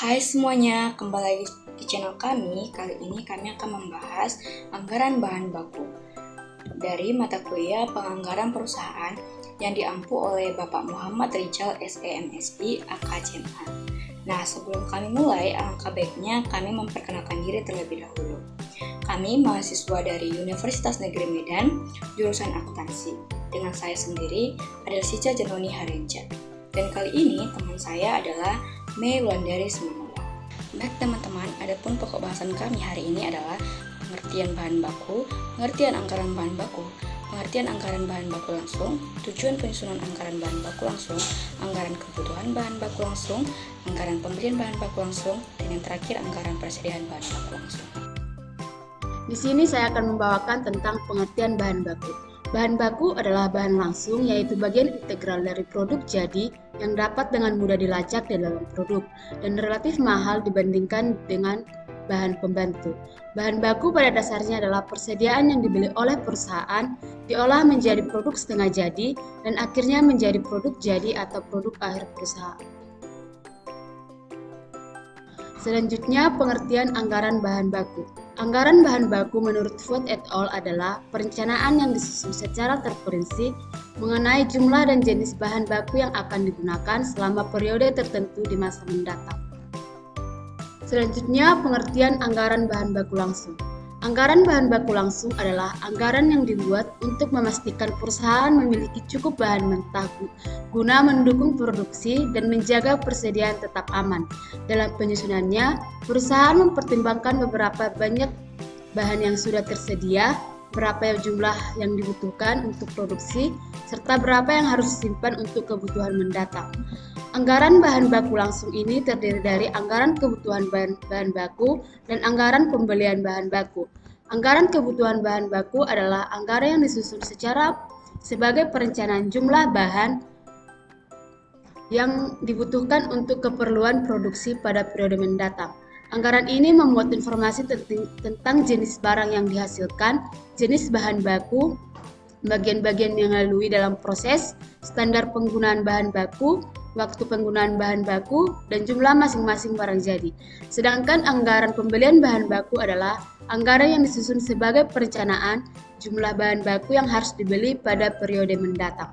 Hai semuanya, kembali lagi di channel kami. Kali ini kami akan membahas anggaran bahan baku dari mata kuliah penganggaran perusahaan yang diampu oleh Bapak Muhammad Rijal SEMSI AKCMA. Nah, sebelum kami mulai, alangkah baiknya kami memperkenalkan diri terlebih dahulu. Kami mahasiswa dari Universitas Negeri Medan, jurusan akuntansi. Dengan saya sendiri adalah Sica Janoni Harenja. Dan kali ini teman saya adalah Mei Wulandari Semanula. Baik teman-teman, adapun pokok bahasan kami hari ini adalah pengertian bahan baku, pengertian anggaran bahan baku, pengertian anggaran bahan baku langsung, tujuan penyusunan anggaran bahan baku langsung, anggaran kebutuhan bahan baku langsung, anggaran pembelian bahan baku langsung, dan yang terakhir anggaran persediaan bahan baku langsung. Di sini saya akan membawakan tentang pengertian bahan baku. Bahan baku adalah bahan langsung, yaitu bagian integral dari produk jadi yang dapat dengan mudah dilacak di dalam produk dan relatif mahal dibandingkan dengan bahan pembantu. Bahan baku pada dasarnya adalah persediaan yang dibeli oleh perusahaan, diolah menjadi produk setengah jadi, dan akhirnya menjadi produk jadi atau produk akhir perusahaan. Selanjutnya, pengertian anggaran bahan baku. Anggaran bahan baku menurut Vogt et al. Adalah perencanaan yang disusun secara terperinci mengenai jumlah dan jenis bahan baku yang akan digunakan selama periode tertentu di masa mendatang. Selanjutnya, pengertian anggaran bahan baku langsung. Anggaran bahan baku langsung adalah anggaran yang dibuat untuk memastikan perusahaan memiliki cukup bahan mentah guna mendukung produksi dan menjaga persediaan tetap aman. Dalam penyusunannya, perusahaan mempertimbangkan beberapa banyak bahan yang sudah tersedia, berapa jumlah yang dibutuhkan untuk produksi, serta berapa yang harus disimpan untuk kebutuhan mendatang. Anggaran bahan baku langsung ini terdiri dari anggaran kebutuhan bahan baku dan anggaran pembelian bahan baku. Anggaran kebutuhan bahan baku adalah anggaran yang disusun sebagai perencanaan jumlah bahan yang dibutuhkan untuk keperluan produksi pada periode mendatang. Anggaran ini memuat informasi tentang jenis barang yang dihasilkan, jenis bahan baku, bagian-bagian yang dilalui dalam proses, standar penggunaan bahan baku, waktu penggunaan bahan baku, dan jumlah masing-masing barang jadi. Sedangkan anggaran pembelian bahan baku adalah anggaran yang disusun sebagai perencanaan jumlah bahan baku yang harus dibeli pada periode mendatang.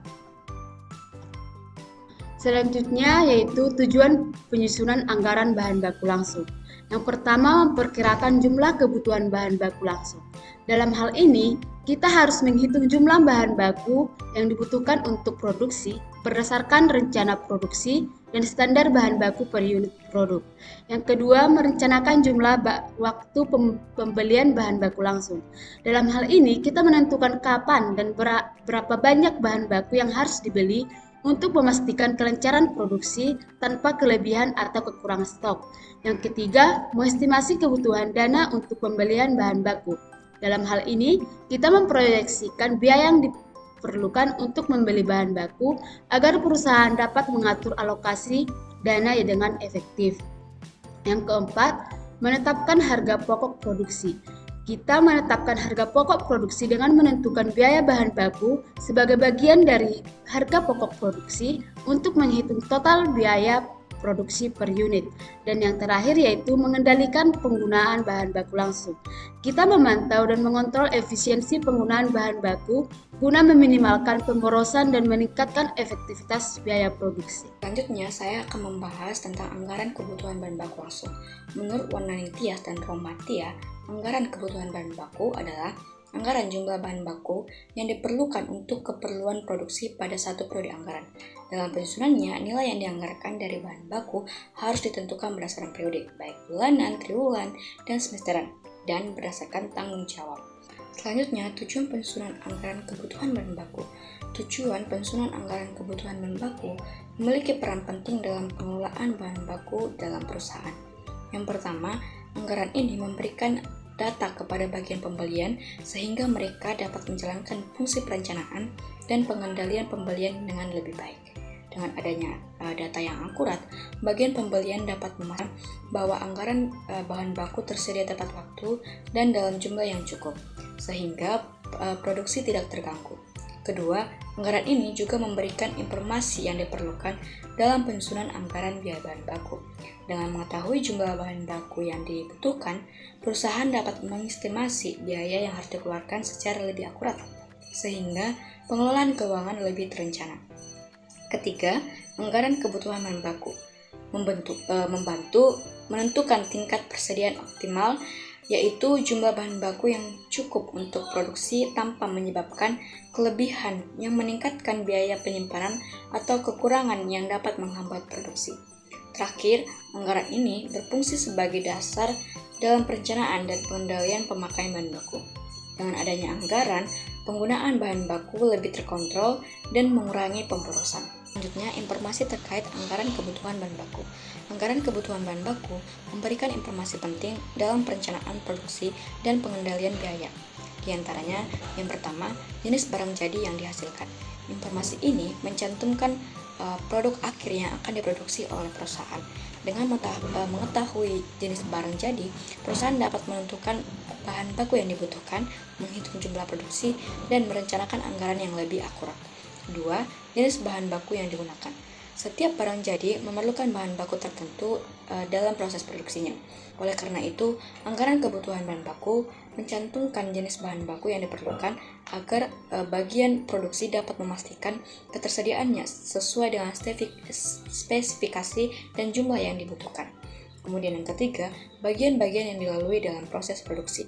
Selanjutnya yaitu tujuan penyusunan anggaran bahan baku langsung. Yang pertama, memperkirakan jumlah kebutuhan bahan baku langsung. Dalam hal ini, kita harus menghitung jumlah bahan baku yang dibutuhkan untuk produksi berdasarkan rencana produksi dan standar bahan baku per unit produk. Yang kedua, merencanakan jumlah waktu pembelian bahan baku langsung. Dalam hal ini, kita menentukan kapan dan berapa banyak bahan baku yang harus dibeli untuk memastikan kelancaran produksi tanpa kelebihan atau kekurangan stok. Yang ketiga, mengestimasi kebutuhan dana untuk pembelian bahan baku. Dalam hal ini, kita memproyeksikan biaya yang diperlukan untuk membeli bahan baku agar perusahaan dapat mengatur alokasi dana dengan efektif. Yang keempat, menetapkan harga pokok produksi. Kita menetapkan harga pokok produksi dengan menentukan biaya bahan baku sebagai bagian dari harga pokok produksi untuk menghitung total biaya produksi per unit. Dan yang terakhir yaitu mengendalikan penggunaan bahan baku langsung. Kita memantau dan mengontrol efisiensi penggunaan bahan baku guna meminimalkan pemborosan dan meningkatkan efektivitas biaya produksi. Selanjutnya, saya akan membahas tentang anggaran kebutuhan bahan baku langsung. Menurut Warnani Tias dan Romatia, anggaran kebutuhan bahan baku adalah anggaran jumlah bahan baku yang diperlukan untuk keperluan produksi pada satu periode anggaran. Dalam penyusunannya, nilai yang dianggarkan dari bahan baku harus ditentukan berdasarkan periode, baik bulanan, triwulan, dan semesteran, dan berdasarkan tanggung jawab. Selanjutnya, tujuan penyusunan anggaran kebutuhan bahan baku. Tujuan penyusunan anggaran kebutuhan bahan baku memiliki peran penting dalam pengelolaan bahan baku dalam perusahaan. Yang pertama, anggaran ini memberikan data kepada bagian pembelian sehingga mereka dapat menjalankan fungsi perencanaan dan pengendalian pembelian dengan lebih baik. Dengan adanya data yang akurat, bagian pembelian dapat memastikan bahwa anggaran bahan baku tersedia tepat waktu dan dalam jumlah yang cukup, sehingga produksi tidak terganggu. Kedua, anggaran ini juga memberikan informasi yang diperlukan dalam penyusunan anggaran biaya bahan baku. Dengan mengetahui jumlah bahan baku yang dibutuhkan, perusahaan dapat mengestimasi biaya yang harus dikeluarkan secara lebih akurat, sehingga pengelolaan keuangan lebih terencana. Ketiga, anggaran kebutuhan bahan baku membantu menentukan tingkat persediaan optimal, yaitu jumlah bahan baku yang cukup untuk produksi tanpa menyebabkan kelebihan yang meningkatkan biaya penyimpanan atau kekurangan yang dapat menghambat produksi. Terakhir, anggaran ini berfungsi sebagai dasar dalam perencanaan dan pengendalian pemakaian bahan baku. Dengan adanya anggaran, penggunaan bahan baku lebih terkontrol dan mengurangi pemborosan. Selanjutnya, informasi terkait anggaran kebutuhan bahan baku. Anggaran kebutuhan bahan baku memberikan informasi penting dalam perencanaan produksi dan pengendalian biaya. Di antaranya, yang pertama, jenis barang jadi yang dihasilkan. Informasi ini mencantumkan produk akhir yang akan diproduksi oleh perusahaan. Dengan mengetahui jenis barang jadi, perusahaan dapat menentukan bahan baku yang dibutuhkan, menghitung jumlah produksi, dan merencanakan anggaran yang lebih akurat. Kedua, jenis bahan baku yang digunakan. Setiap barang jadi memerlukan bahan baku tertentu dalam proses produksinya. Oleh karena itu, anggaran kebutuhan bahan baku mencantumkan jenis bahan baku yang diperlukan agar bagian produksi dapat memastikan ketersediaannya sesuai dengan spesifikasi dan jumlah yang dibutuhkan. Kemudian yang ketiga, bagian-bagian yang dilalui dalam proses produksi.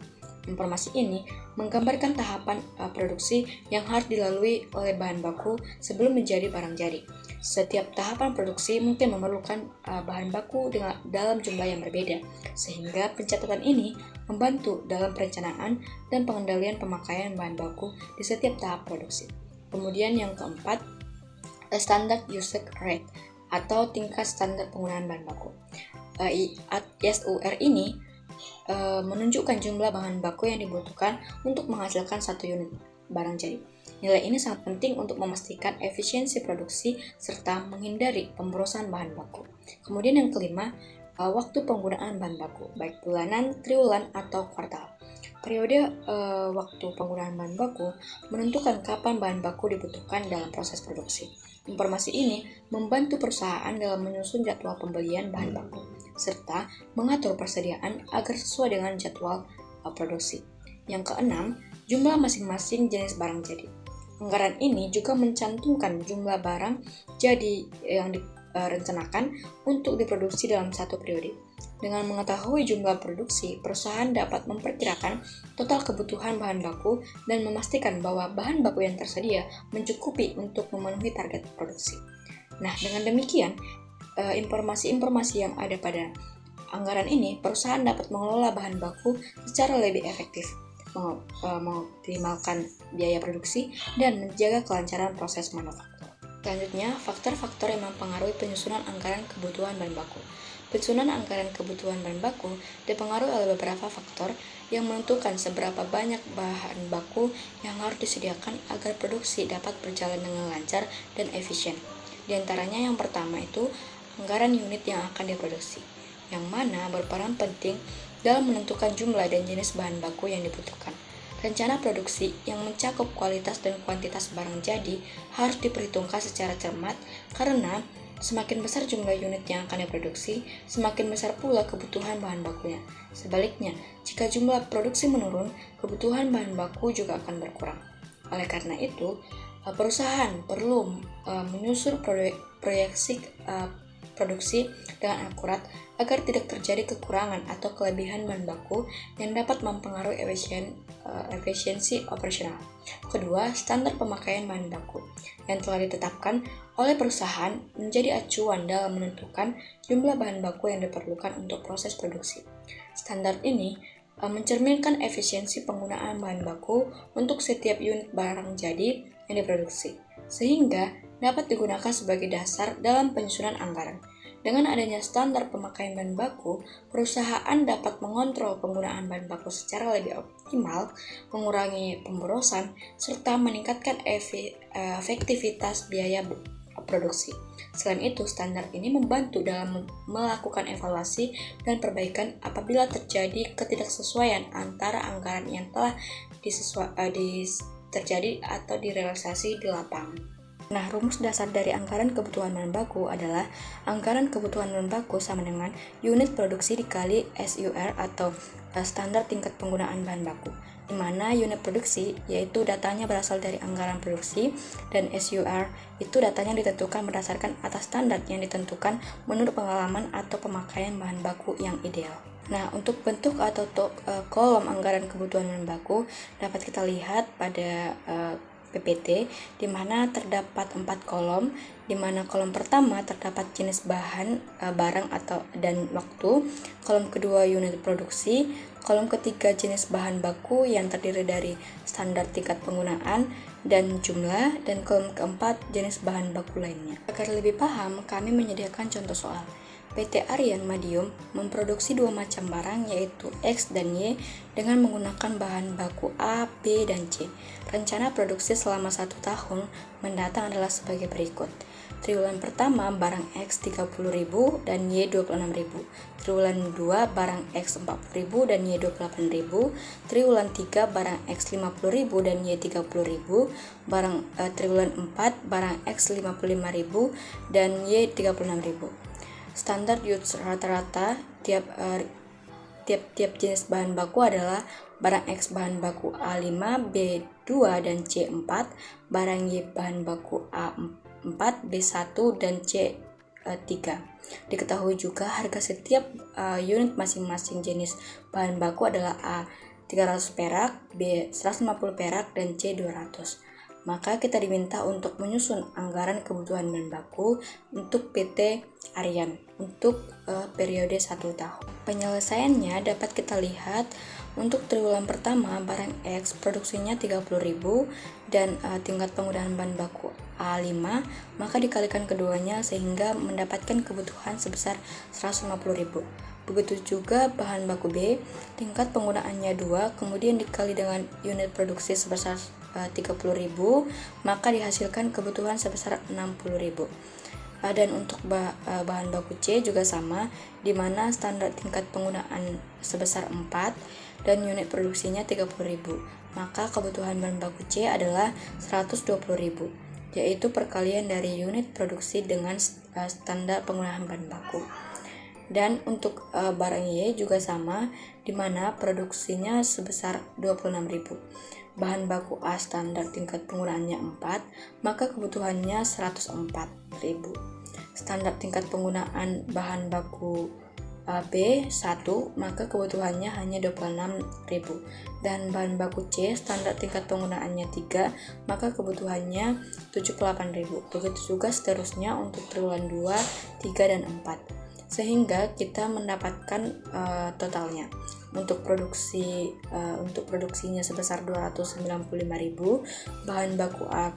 Informasi ini menggambarkan tahapan produksi yang harus dilalui oleh bahan baku sebelum menjadi barang jadi. Setiap tahapan produksi mungkin memerlukan bahan baku dalam jumlah yang berbeda, sehingga pencatatan ini membantu dalam perencanaan dan pengendalian pemakaian bahan baku di setiap tahap produksi. Kemudian yang keempat, standard usage rate atau tingkat standar penggunaan bahan baku. SUR ini menunjukkan jumlah bahan baku yang dibutuhkan untuk menghasilkan 1 unit barang jadi. Nilai ini sangat penting untuk memastikan efisiensi produksi serta menghindari pemborosan bahan baku. Kemudian yang kelima, waktu penggunaan bahan baku, baik bulanan, triwulan, atau kuartal. Periode waktu penggunaan bahan baku menentukan kapan bahan baku dibutuhkan dalam proses produksi. Informasi ini membantu perusahaan dalam menyusun jadwal pembelian bahan baku, serta mengatur persediaan agar sesuai dengan jadwal produksi. Yang keenam, jumlah masing-masing jenis barang jadi. Anggaran ini juga mencantumkan jumlah barang jadi yang direncanakan untuk diproduksi dalam satu periode. Dengan mengetahui jumlah produksi, perusahaan dapat memperkirakan total kebutuhan bahan baku dan memastikan bahwa bahan baku yang tersedia mencukupi untuk memenuhi target produksi. Nah, dengan demikian, informasi-informasi yang ada pada anggaran ini, perusahaan dapat mengelola bahan baku secara lebih efektif, mengoptimalkan biaya produksi, dan menjaga kelancaran proses manufaktur. Selanjutnya, faktor-faktor yang mempengaruhi penyusunan anggaran kebutuhan bahan baku. Penyusunan anggaran kebutuhan bahan baku dipengaruhi oleh beberapa faktor yang menentukan seberapa banyak bahan baku yang harus disediakan agar produksi dapat berjalan dengan lancar dan efisien. Di antaranya yang pertama itu anggaran unit yang akan diproduksi, yang mana berperan penting dalam menentukan jumlah dan jenis bahan baku yang dibutuhkan. Rencana produksi yang mencakup kualitas dan kuantitas barang jadi harus diperhitungkan secara cermat karena semakin besar jumlah unit yang akan diproduksi, semakin besar pula kebutuhan bahan bakunya. Sebaliknya, jika jumlah produksi menurun, kebutuhan bahan baku juga akan berkurang. Oleh karena itu, perusahaan perlu menyusun proyeksi produksi dengan akurat agar tidak terjadi kekurangan atau kelebihan bahan baku yang dapat mempengaruhi efisiensi operasional. Kedua, standar pemakaian bahan baku yang telah ditetapkan oleh perusahaan menjadi acuan dalam menentukan jumlah bahan baku yang diperlukan untuk proses produksi. Standar ini mencerminkan efisiensi penggunaan bahan baku untuk setiap unit barang jadi yang diproduksi, sehingga dapat digunakan sebagai dasar dalam penyusunan anggaran. Dengan adanya standar pemakaian bahan baku, perusahaan dapat mengontrol penggunaan bahan baku secara lebih optimal, mengurangi pemborosan, serta meningkatkan efektivitas biaya produksi. Selain itu, standar ini membantu dalam melakukan evaluasi dan perbaikan apabila terjadi ketidaksesuaian antara anggaran yang telah terjadi atau direalisasi di lapangan. Nah, rumus dasar dari anggaran kebutuhan bahan baku adalah anggaran kebutuhan bahan baku sama dengan unit produksi dikali SUR atau standar tingkat penggunaan bahan baku, di mana unit produksi yaitu datanya berasal dari anggaran produksi dan SUR itu datanya ditentukan berdasarkan atas standar yang ditentukan menurut pengalaman atau pemakaian bahan baku yang ideal. Nah, untuk bentuk atau kolom anggaran kebutuhan bahan baku dapat kita lihat pada PPT, di mana terdapat 4 kolom, di mana kolom pertama terdapat jenis bahan, barang dan waktu, kolom kedua unit produksi, kolom ketiga jenis bahan baku yang terdiri dari standar tingkat penggunaan dan jumlah, dan kolom keempat jenis bahan baku lainnya. Agar lebih paham, kami menyediakan contoh soal. PT Aryan Madium memproduksi 2 macam barang yaitu X dan Y dengan menggunakan bahan baku A, B, dan C. Rencana produksi selama 1 tahun mendatang adalah sebagai berikut. Triwulan pertama barang X 30.000 dan Y 26.000. Triwulan 2 barang X 40.000 dan Y 28.000. Triwulan 3 barang X 50.000 dan Y 30.000. Triwulan 4 barang X 55.000 dan Y 36.000. Standar use rata-rata tiap jenis bahan baku adalah barang X bahan baku A5, B2, dan C4, barang Y bahan baku A4, B1, dan C3. Diketahui juga harga setiap unit masing-masing jenis bahan baku adalah A 300 perak, B 150 perak, dan C 200. Maka kita diminta untuk menyusun anggaran kebutuhan bahan baku untuk PT Aryan untuk periode 1 tahun. Penyelesaiannya dapat kita lihat untuk triwulan pertama barang X produksinya 30.000 dan tingkat penggunaan bahan baku A5, maka dikalikan keduanya sehingga mendapatkan kebutuhan sebesar 150.000. Begitu juga bahan baku B, tingkat penggunaannya 2, kemudian dikali dengan unit produksi sebesar 30.000, maka dihasilkan kebutuhan sebesar 60.000. Dan untuk bahan baku C juga sama, di mana standar tingkat penggunaan sebesar 4 dan unit produksinya 30.000, maka kebutuhan bahan baku C adalah 120.000, yaitu perkalian dari unit produksi dengan standar penggunaan bahan baku. Dan untuk barang Y juga sama, di mana produksinya sebesar 26.000. Bahan baku A standar tingkat penggunaannya 4, maka kebutuhannya 104.000. Standar tingkat penggunaan bahan baku B 1, maka kebutuhannya hanya 26.000. Dan bahan baku C standar tingkat penggunaannya 3, maka kebutuhannya 78.000. Begitu juga seterusnya untuk triwulan 2, 3, dan 4. Sehingga kita mendapatkan totalnya. Untuk produksinya sebesar 295.000, bahan baku A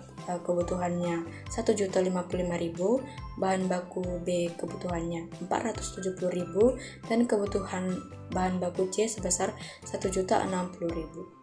kebutuhannya 1.055.000, bahan baku B kebutuhannya 470.000, dan kebutuhan bahan baku C sebesar 1.060.000.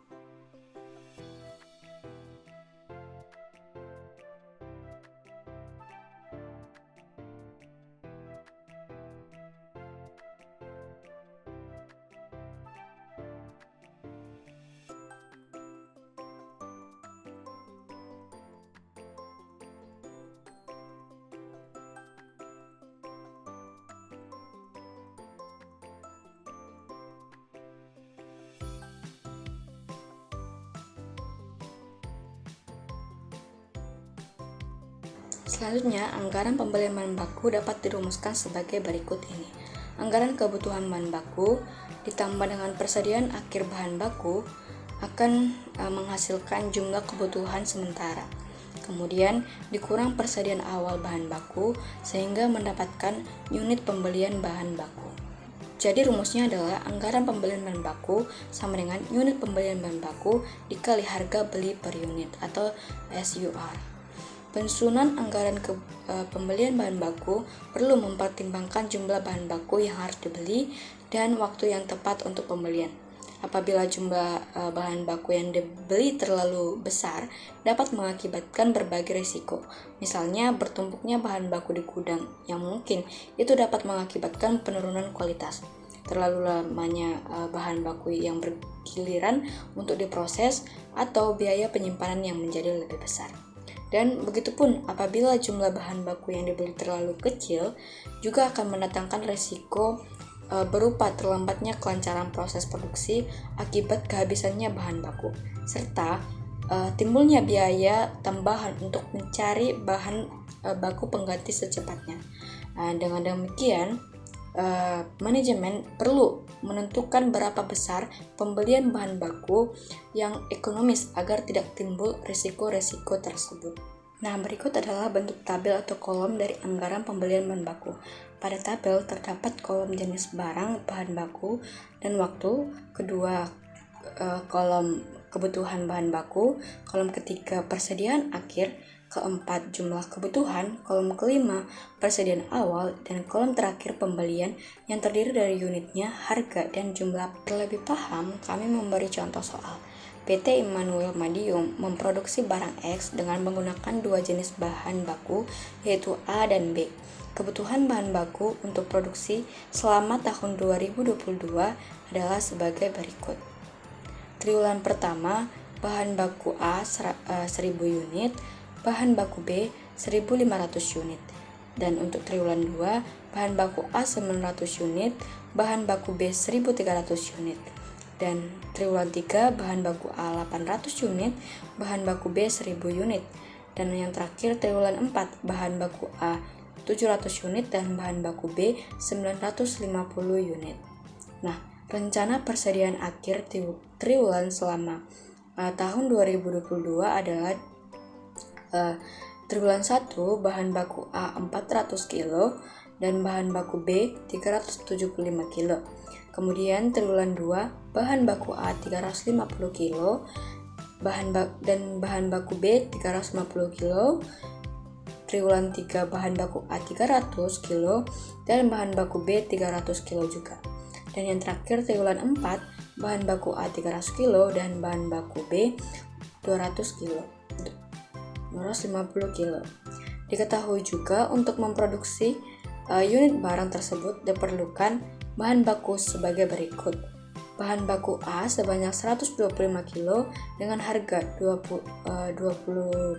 Selanjutnya, anggaran pembelian bahan baku dapat dirumuskan sebagai berikut ini. Anggaran kebutuhan bahan baku ditambah dengan persediaan akhir bahan baku akan menghasilkan jumlah kebutuhan sementara. Kemudian dikurang persediaan awal bahan baku sehingga mendapatkan unit pembelian bahan baku. Jadi rumusnya adalah anggaran pembelian bahan baku sama dengan unit pembelian bahan baku dikali harga beli per unit atau SUR. Penyusunan anggaran pembelian bahan baku perlu mempertimbangkan jumlah bahan baku yang harus dibeli dan waktu yang tepat untuk pembelian. Apabila jumlah bahan baku yang dibeli terlalu besar, dapat mengakibatkan berbagai risiko. Misalnya bertumpuknya bahan baku di gudang, yang mungkin itu dapat mengakibatkan penurunan kualitas. terlalu lamanya bahan baku yang bergiliran untuk diproses, atau biaya penyimpanan yang menjadi lebih besar. Dan begitupun apabila jumlah bahan baku yang dibeli terlalu kecil, juga akan mendatangkan resiko berupa terlambatnya kelancaran proses produksi akibat kehabisannya bahan baku, serta timbulnya biaya tambahan untuk mencari bahan baku pengganti secepatnya. Dengan demikian, manajemen perlu menentukan berapa besar pembelian bahan baku yang ekonomis agar tidak timbul risiko-risiko tersebut. Nah, berikut adalah bentuk tabel atau kolom dari anggaran pembelian bahan baku. Pada tabel terdapat kolom jenis barang, bahan baku, dan waktu. Kedua, kolom kebutuhan bahan baku. Kolom ketiga, persediaan akhir. Keempat, jumlah kebutuhan. Kolom kelima, persediaan awal. Dan kolom terakhir, pembelian yang terdiri dari unitnya, harga, dan jumlah. Terlebih paham, kami memberi contoh soal. PT Immanuel Madiun memproduksi barang X dengan menggunakan dua jenis bahan baku, yaitu A dan B. Kebutuhan bahan baku untuk produksi selama tahun 2022 adalah sebagai berikut. Triwulan pertama, bahan baku A 1000 unit, bahan baku B 1500 unit. Dan untuk triwulan 2, bahan baku A 900 unit, bahan baku B 1300 unit. Dan triwulan 3, bahan baku A 800 unit, bahan baku B 1000 unit. Dan yang terakhir triwulan 4, bahan baku A 700 unit dan bahan baku B 950 unit. Nah, rencana persediaan akhir triwulan selama tahun 2022 adalah triwulan 1, bahan baku A 400 kg dan bahan baku B 375 kg. Kemudian triwulan 2, bahan baku A 350 kg dan bahan baku B 350 kg. Triwulan 3, bahan baku A 300 kg dan bahan baku B 300 kg juga. Dan yang terakhir triwulan 4, bahan baku A 300 kg dan bahan baku B 200 kg. 250 kg. Diketahui juga untuk memproduksi unit barang tersebut diperlukan bahan baku sebagai berikut. Bahan baku A sebanyak 125 kg dengan harga 20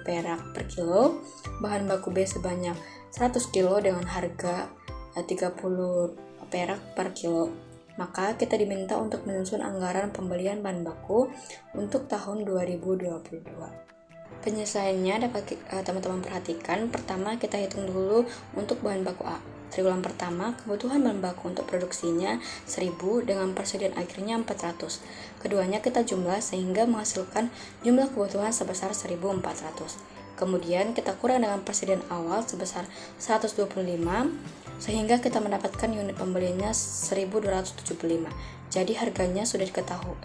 perak per kilo. Bahan baku B sebanyak 100 kg dengan harga 30 perak per kilo. Maka kita diminta untuk menyusun anggaran pembelian bahan baku untuk tahun 2022. Penyelesaiannya dapat teman-teman perhatikan. Pertama, kita hitung dulu untuk bahan baku A. Triwulan pertama, kebutuhan bahan baku untuk produksinya 1000 dengan persediaan akhirnya 400. Keduanya kita jumlah sehingga menghasilkan jumlah kebutuhan sebesar 1400. Kemudian kita kurang dengan persediaan awal sebesar 125 sehingga kita mendapatkan unit pembeliannya 1275. Jadi harganya sudah diketahui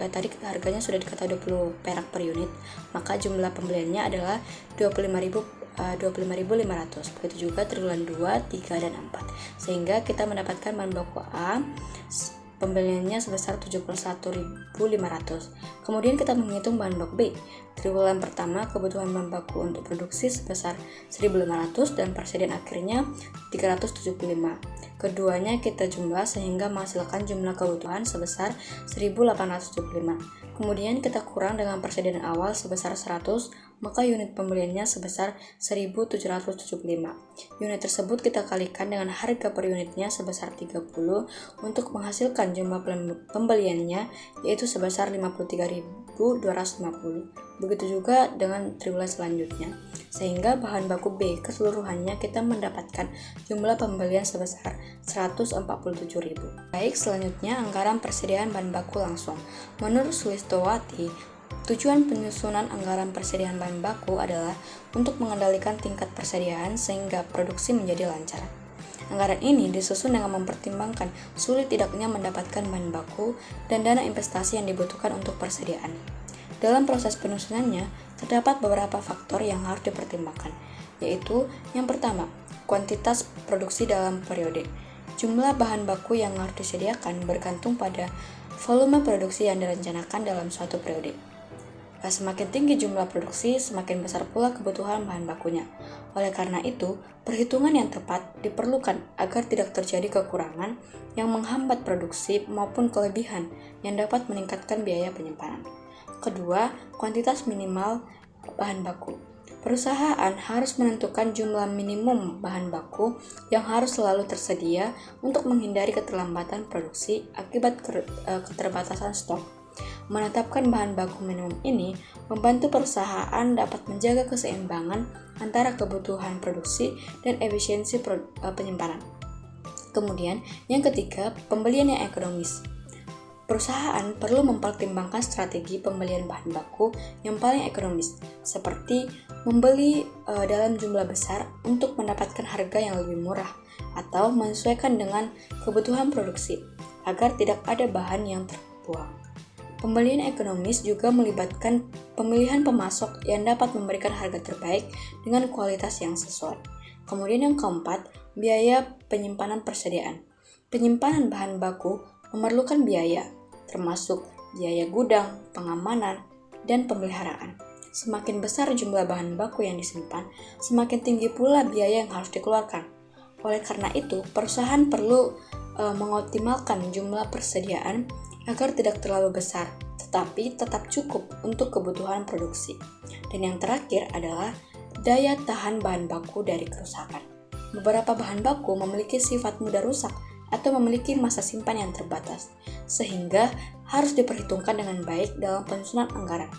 harganya sudah diketahui 20 perak per unit, maka jumlah pembeliannya adalah 25.500. Begitu juga triwulan 2, 3 dan 4. Sehingga kita mendapatkan bahan baku A pembeliannya sebesar 71.500. Kemudian kita menghitung bahan baku B. Triwulan pertama kebutuhan bahan baku untuk produksi sebesar 1.500 dan persediaan akhirnya 375. Keduanya kita jumlah sehingga menghasilkan jumlah kebutuhan sebesar 1.875. Kemudian kita kurang dengan persediaan awal sebesar 100, maka unit pembeliannya sebesar 1.775. Unit tersebut kita kalikan dengan harga per unitnya sebesar 30 untuk menghasilkan jumlah pembeliannya yaitu sebesar 53.250. Begitu juga dengan triwulan selanjutnya. Sehingga bahan baku B keseluruhannya kita mendapatkan jumlah pembelian sebesar 147.000. Baik, selanjutnya anggaran persediaan bahan baku langsung. Menurut Sulistowati, tujuan penyusunan anggaran persediaan bahan baku adalah untuk mengendalikan tingkat persediaan sehingga produksi menjadi lancar. Anggaran ini disusun dengan mempertimbangkan sulit tidaknya mendapatkan bahan baku dan dana investasi yang dibutuhkan untuk persediaan. Dalam proses penyusunannya, terdapat beberapa faktor yang harus dipertimbangkan, yaitu yang pertama, kuantitas produksi dalam periode. Jumlah bahan baku yang harus disediakan bergantung pada volume produksi yang direncanakan dalam suatu periode. Semakin tinggi jumlah produksi, semakin besar pula kebutuhan bahan bakunya. Oleh karena itu, perhitungan yang tepat diperlukan agar tidak terjadi kekurangan yang menghambat produksi maupun kelebihan yang dapat meningkatkan biaya penyimpanan. Kedua, kuantitas minimal bahan baku. Perusahaan harus menentukan jumlah minimum bahan baku yang harus selalu tersedia untuk menghindari keterlambatan produksi akibat keterbatasan stok. Menetapkan bahan baku minimum ini membantu perusahaan dapat menjaga keseimbangan antara kebutuhan produksi dan efisiensi penyimpanan. Kemudian, yang ketiga, pembelian yang ekonomis. Perusahaan perlu mempertimbangkan strategi pembelian bahan baku yang paling ekonomis, seperti membeli dalam jumlah besar untuk mendapatkan harga yang lebih murah, atau menyesuaikan dengan kebutuhan produksi, agar tidak ada bahan yang terbuang. Pembelian ekonomis juga melibatkan pemilihan pemasok yang dapat memberikan harga terbaik dengan kualitas yang sesuai. Kemudian yang keempat, biaya penyimpanan persediaan. Penyimpanan bahan baku memerlukan biaya, termasuk biaya gudang, pengamanan, dan pemeliharaan. Semakin besar jumlah bahan baku yang disimpan, semakin tinggi pula biaya yang harus dikeluarkan. Oleh karena itu, perusahaan perlu mengoptimalkan jumlah persediaan agar tidak terlalu besar, tetapi tetap cukup untuk kebutuhan produksi. Dan yang terakhir adalah daya tahan bahan baku dari kerusakan. Beberapa bahan baku memiliki sifat mudah rusak atau memiliki masa simpan yang terbatas, sehingga harus diperhitungkan dengan baik dalam penyusunan anggaran.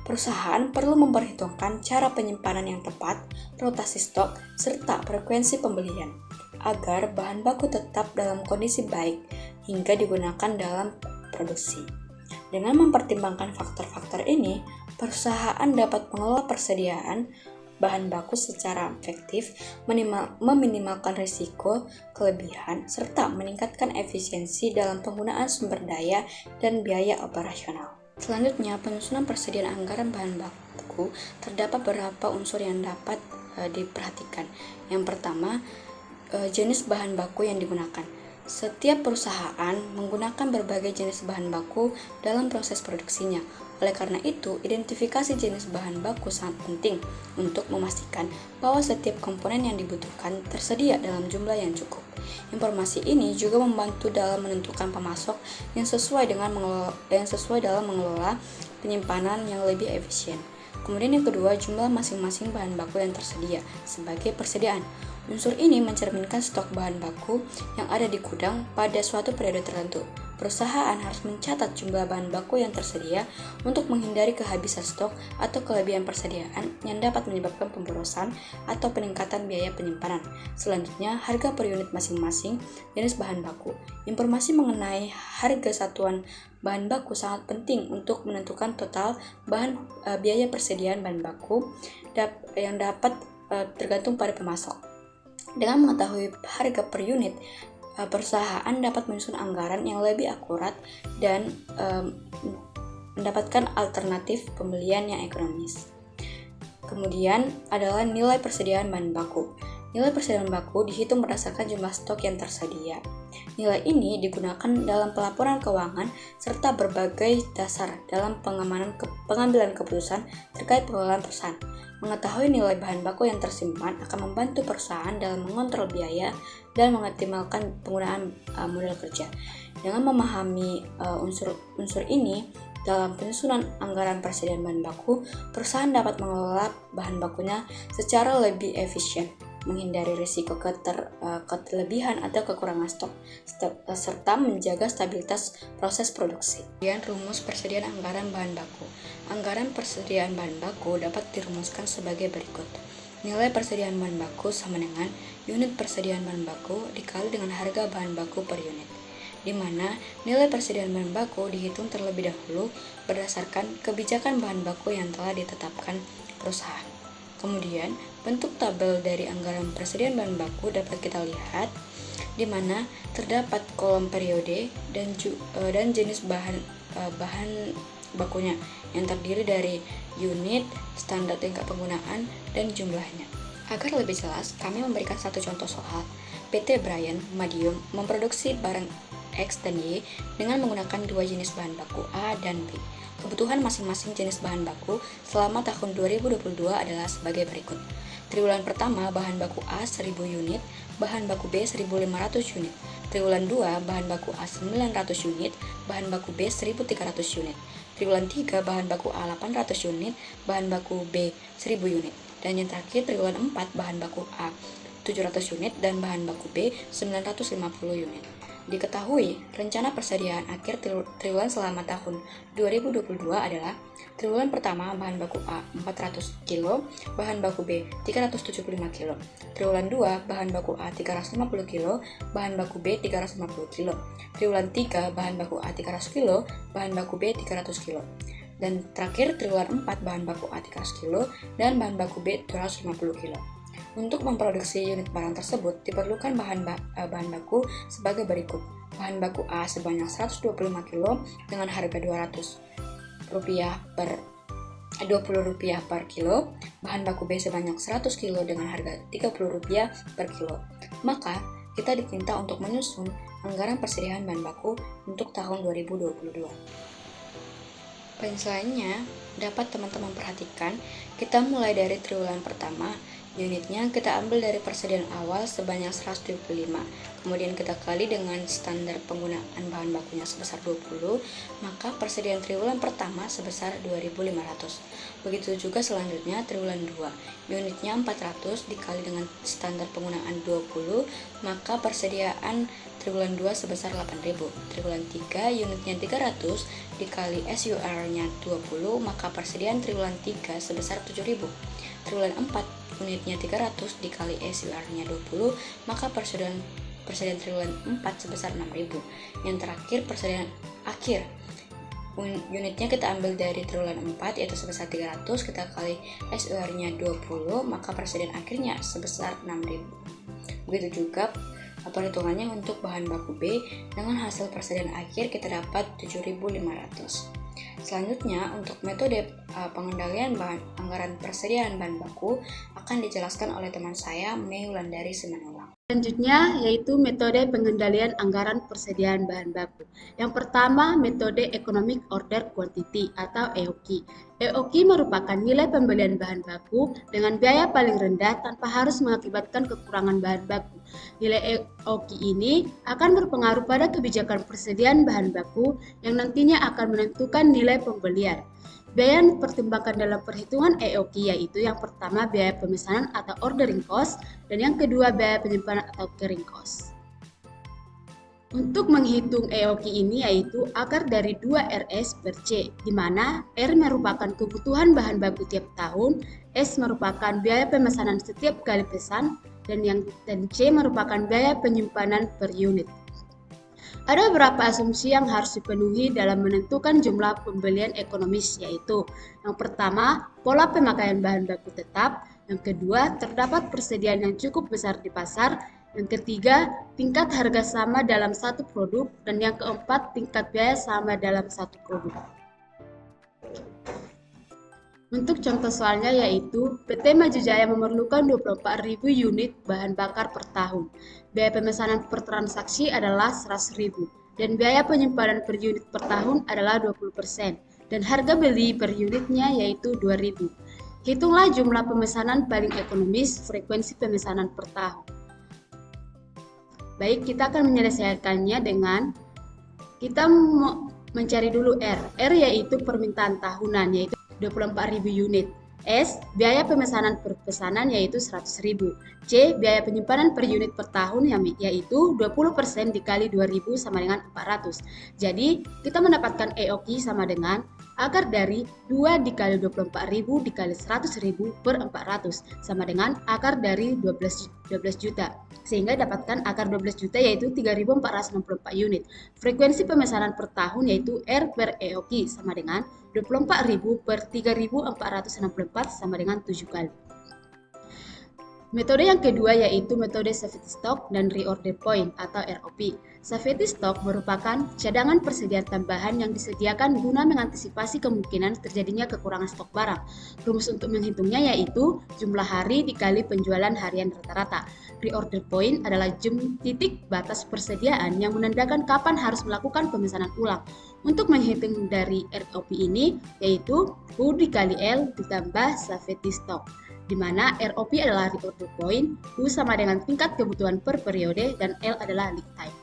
Perusahaan perlu memperhitungkan cara penyimpanan yang tepat, rotasi stok, serta frekuensi pembelian, agar bahan baku tetap dalam kondisi baik hingga digunakan dalam produksi. Dengan mempertimbangkan faktor-faktor ini, perusahaan dapat mengelola persediaan bahan baku secara efektif, meminimalkan risiko kelebihan, serta meningkatkan efisiensi dalam penggunaan sumber daya dan biaya operasional. Selanjutnya, penyusunan persediaan anggaran bahan baku terdapat beberapa unsur yang dapat diperhatikan. Yang pertama, jenis bahan baku yang digunakan. Setiap perusahaan menggunakan berbagai jenis bahan baku dalam proses produksinya. Oleh karena itu, identifikasi jenis bahan baku sangat penting untuk memastikan bahwa setiap komponen yang dibutuhkan tersedia dalam jumlah yang cukup. Informasi ini juga membantu dalam menentukan pemasok yang sesuai dalam mengelola penyimpanan yang lebih efisien. Kemudian yang kedua, jumlah masing-masing bahan baku yang tersedia sebagai persediaan. Unsur ini mencerminkan stok bahan baku yang ada di gudang pada suatu periode tertentu. Perusahaan harus mencatat jumlah bahan baku yang tersedia untuk menghindari kehabisan stok atau kelebihan persediaan yang dapat menyebabkan pemborosan atau peningkatan biaya penyimpanan. Selanjutnya, harga per unit masing-masing jenis bahan baku. Informasi mengenai harga satuan bahan baku sangat penting untuk menentukan total biaya persediaan bahan baku yang dapat tergantung pada pemasok. Dengan mengetahui harga per unit, perusahaan dapat menyusun anggaran yang lebih akurat dan mendapatkan alternatif pembelian yang ekonomis. Kemudian adalah nilai persediaan bahan baku. Nilai persediaan baku dihitung berdasarkan jumlah stok yang tersedia. Nilai ini digunakan dalam pelaporan keuangan serta berbagai dasar dalam pengambilan keputusan terkait pengelolaan perusahaan. Mengetahui nilai bahan baku yang tersimpan akan membantu perusahaan dalam mengontrol biaya dan mengoptimalkan penggunaan modal kerja. Dengan memahami unsur keini dalam penyusunan anggaran persediaan bahan baku, perusahaan dapat mengelola bahan bakunya secara lebih efisien, menghindari risiko kelebihan atau kekurangan stok, serta menjaga stabilitas proses produksi. Kemudian rumus persediaan anggaran bahan baku. Anggaran persediaan bahan baku dapat dirumuskan sebagai berikut. Nilai persediaan bahan baku sama dengan unit persediaan bahan baku dikali dengan harga bahan baku per unit, di mana nilai persediaan bahan baku dihitung terlebih dahulu berdasarkan kebijakan bahan baku yang telah ditetapkan perusahaan. Kemudian, bentuk tabel dari anggaran persediaan bahan baku dapat kita lihat, di mana terdapat kolom periode dan jenis bahan bakunya yang terdiri dari unit, standar tingkat penggunaan, dan jumlahnya. Agar lebih jelas, kami memberikan satu contoh soal. PT Brian Medium memproduksi barang X dan Y dengan menggunakan dua jenis bahan baku A dan B. Kebutuhan masing-masing jenis bahan baku selama tahun 2022 adalah sebagai berikut. Triwulan pertama bahan baku A 1000 unit, bahan baku B 1500 unit. Triwulan 2 bahan baku A 900 unit, bahan baku B 1300 unit. Triwulan 3 bahan baku A 800 unit, bahan baku B 1000 unit. Dan yang terakhir triwulan 4 bahan baku A 700 unit dan bahan baku B 950 unit. Diketahui, rencana persediaan akhir triwulan selama tahun 2022 adalah triwulan pertama bahan baku A 400 kg, bahan baku B 375 kg. Triwulan 2 bahan baku A 350 kg, bahan baku B 350 kg. Triwulan 3 bahan baku A 300 kg, bahan baku B 300 kg. Dan terakhir triwulan 4 bahan baku A 300 kg dan bahan baku B 250 kg. Untuk memproduksi unit barang tersebut diperlukan bahan baku sebagai berikut. Bahan baku A sebanyak 125 kg dengan harga Rp20 per kilo, bahan baku B sebanyak 100 kg dengan harga Rp30 per kilo. Maka kita diminta untuk menyusun anggaran persediaan bahan baku untuk tahun 2022. Penjelasannya dapat teman-teman perhatikan, kita mulai dari triwulan pertama. Unitnya kita ambil dari persediaan awal sebanyak 125, kemudian kita kali dengan standar penggunaan bahan bakunya sebesar 20, maka persediaan triwulan pertama sebesar 2.500. Begitu juga selanjutnya triwulan 2, unitnya 400 dikali dengan standar penggunaan 20, maka persediaan triwulan 2 sebesar 8.000. Triwulan 3, unitnya 300 dikali SUR-nya 20, maka persediaan triwulan 3 sebesar 7.000. Triwulan 4, unitnya 300 dikali SUR-nya 20, maka persediaan triwulan 4 sebesar 6.000. Yang terakhir persediaan akhir, unitnya kita ambil dari triwulan 4 yaitu sebesar 300, kita kali SUR-nya 20, maka persediaan akhirnya sebesar 6.000. Begitu juga perhitungannya untuk bahan baku B, dengan hasil persediaan akhir kita dapat 7.500. Selanjutnya, untuk metode pengendalian anggaran persediaan bahan baku akan dijelaskan oleh teman saya, Mei Wulandari Simanulak. Selanjutnya yaitu metode pengendalian anggaran persediaan bahan baku. Yang pertama, metode Economic Order Quantity atau EOQ. EOQ merupakan nilai pembelian bahan baku dengan biaya paling rendah tanpa harus mengakibatkan kekurangan bahan baku. Nilai EOQ ini akan berpengaruh pada kebijakan persediaan bahan baku yang nantinya akan menentukan nilai pembelian. Biaya yang dipertimbangkan dalam perhitungan EOQ yaitu yang pertama biaya pemesanan atau ordering cost dan yang kedua biaya penyimpanan atau carrying cost. Untuk menghitung EOQ ini yaitu akar dari 2RS per C, di mana R merupakan kebutuhan bahan baku tiap tahun, S merupakan biaya pemesanan setiap kali pesan, dan C merupakan biaya penyimpanan per unit. Ada beberapa asumsi yang harus dipenuhi dalam menentukan jumlah pembelian ekonomis, yaitu yang pertama, pola pemakaian bahan baku tetap, yang kedua, terdapat persediaan yang cukup besar di pasar, yang ketiga, tingkat harga sama dalam satu produk, dan yang keempat, tingkat biaya sama dalam satu produk. Untuk contoh soalnya yaitu PT Maju Jaya memerlukan 24.000 unit bahan bakar per tahun. Biaya pemesanan per transaksi adalah 100.000 dan biaya penyimpanan per unit per tahun adalah 20% dan harga beli per unitnya yaitu 2.000. Hitunglah jumlah pemesanan paling ekonomis, frekuensi pemesanan per tahun. Baik, kita akan menyelesaikannya dengan kita mencari dulu R. R yaitu permintaan tahunan yaitu 24.000 unit. S. Biaya pemesanan per pesanan yaitu 100.000. C. Biaya penyimpanan per unit per tahun yaitu 20% dikali 2.000 sama dengan 400. Jadi kita mendapatkan EOQ sama dengan akar dari 2 dikali 24.000 dikali 100.000 per 400 sama dengan akar dari 12 juta. Sehingga dapatkan akar 12 juta yaitu 3.464 unit. Frekuensi pemesanan per tahun yaitu R per EOQ sama dengan 24.000 per 3.464 sama dengan 7 kali. Metode yang kedua yaitu metode safety stock dan reorder point atau ROP. Safety stock merupakan cadangan persediaan tambahan yang disediakan guna mengantisipasi kemungkinan terjadinya kekurangan stok barang. Rumus untuk menghitungnya yaitu jumlah hari dikali penjualan harian rata-rata. Reorder point adalah titik batas persediaan yang menandakan kapan harus melakukan pemesanan ulang. Untuk menghitung dari ROP ini yaitu U dikali L ditambah safety stock, di mana ROP adalah reorder point, U sama dengan tingkat kebutuhan per periode, dan L adalah lead time.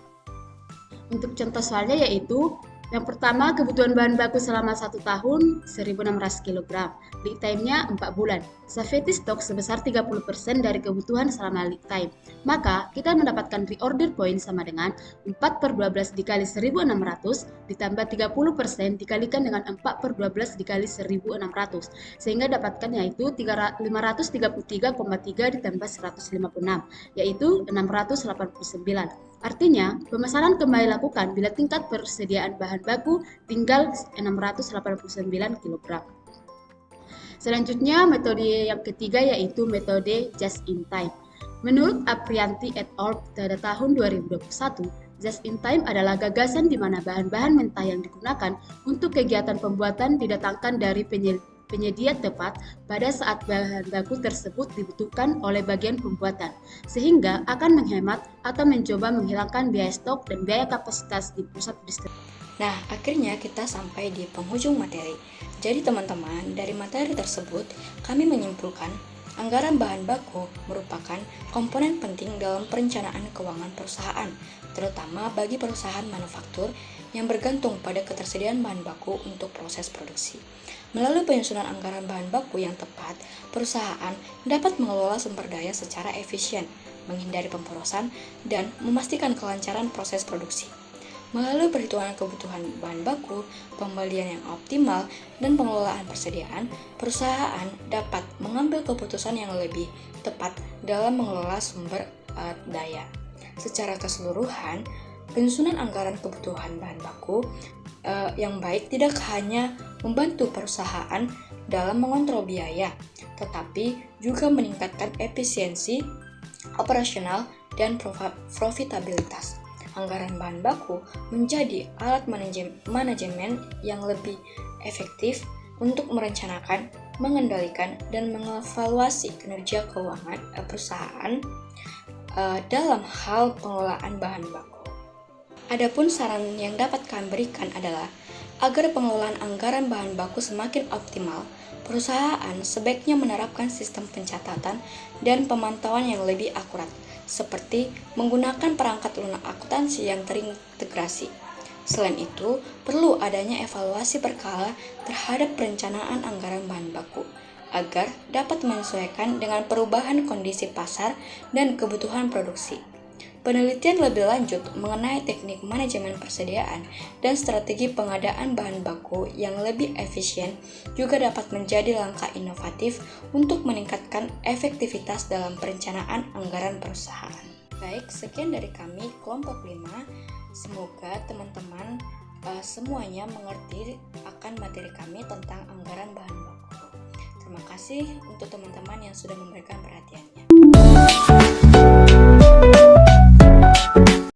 Untuk contoh soalnya yaitu, yang pertama kebutuhan bahan baku selama 1 tahun 1.600 kg, lead time-nya 4 bulan. Safety stock sebesar 30% dari kebutuhan selama lead time. Maka kita mendapatkan reorder point sama dengan 4/12 dikali 1.600 ditambah 30% dikalikan dengan 4/12 dikali 1.600, sehingga dapatkan yaitu 533,3 ditambah 156, yaitu 689. Artinya, pemesanan kembali lakukan bila tingkat persediaan bahan baku tinggal 689 kg. Selanjutnya, metode yang ketiga yaitu metode just in time. Menurut Aprianti et al. Pada tahun 2021, just in time adalah gagasan di mana bahan-bahan mentah yang digunakan untuk kegiatan pembuatan didatangkan dari penyedia tepat pada saat bahan baku tersebut dibutuhkan oleh bagian pembuatan, sehingga akan menghemat atau mencoba menghilangkan biaya stok dan biaya kapasitas di pusat distribusi. Nah, akhirnya kita sampai di penghujung materi. Jadi teman-teman, dari materi tersebut, kami menyimpulkan anggaran bahan baku merupakan komponen penting dalam perencanaan keuangan perusahaan, terutama bagi perusahaan manufaktur yang bergantung pada ketersediaan bahan baku untuk proses produksi. Melalui penyusunan anggaran bahan baku yang tepat, perusahaan dapat mengelola sumber daya secara efisien, menghindari pemborosan, dan memastikan kelancaran proses produksi. Melalui perhitungan kebutuhan bahan baku, pembelian yang optimal, dan pengelolaan persediaan, perusahaan dapat mengambil keputusan yang lebih tepat dalam mengelola sumber daya. Secara keseluruhan, penyusunan anggaran kebutuhan bahan baku yang baik tidak hanya membantu perusahaan dalam mengontrol biaya, tetapi juga meningkatkan efisiensi operasional dan profitabilitas. Anggaran bahan baku menjadi alat manajemen yang lebih efektif untuk merencanakan, mengendalikan, dan mengevaluasi kinerja keuangan perusahaan dalam hal pengelolaan bahan baku. Adapun saran yang dapat kami berikan adalah agar pengelolaan anggaran bahan baku semakin optimal, perusahaan sebaiknya menerapkan sistem pencatatan dan pemantauan yang lebih akurat, seperti menggunakan perangkat lunak akuntansi yang terintegrasi. Selain itu, perlu adanya evaluasi berkala terhadap perencanaan anggaran bahan baku, agar dapat menyesuaikan dengan perubahan kondisi pasar dan kebutuhan produksi. Penelitian lebih lanjut mengenai teknik manajemen persediaan dan strategi pengadaan bahan baku yang lebih efisien juga dapat menjadi langkah inovatif untuk meningkatkan efektivitas dalam perencanaan anggaran perusahaan. Baik, sekian dari kami kelompok 5. Semoga teman-teman semuanya mengerti akan materi kami tentang anggaran bahan baku. Terima kasih untuk teman-teman yang sudah memberikan perhatian.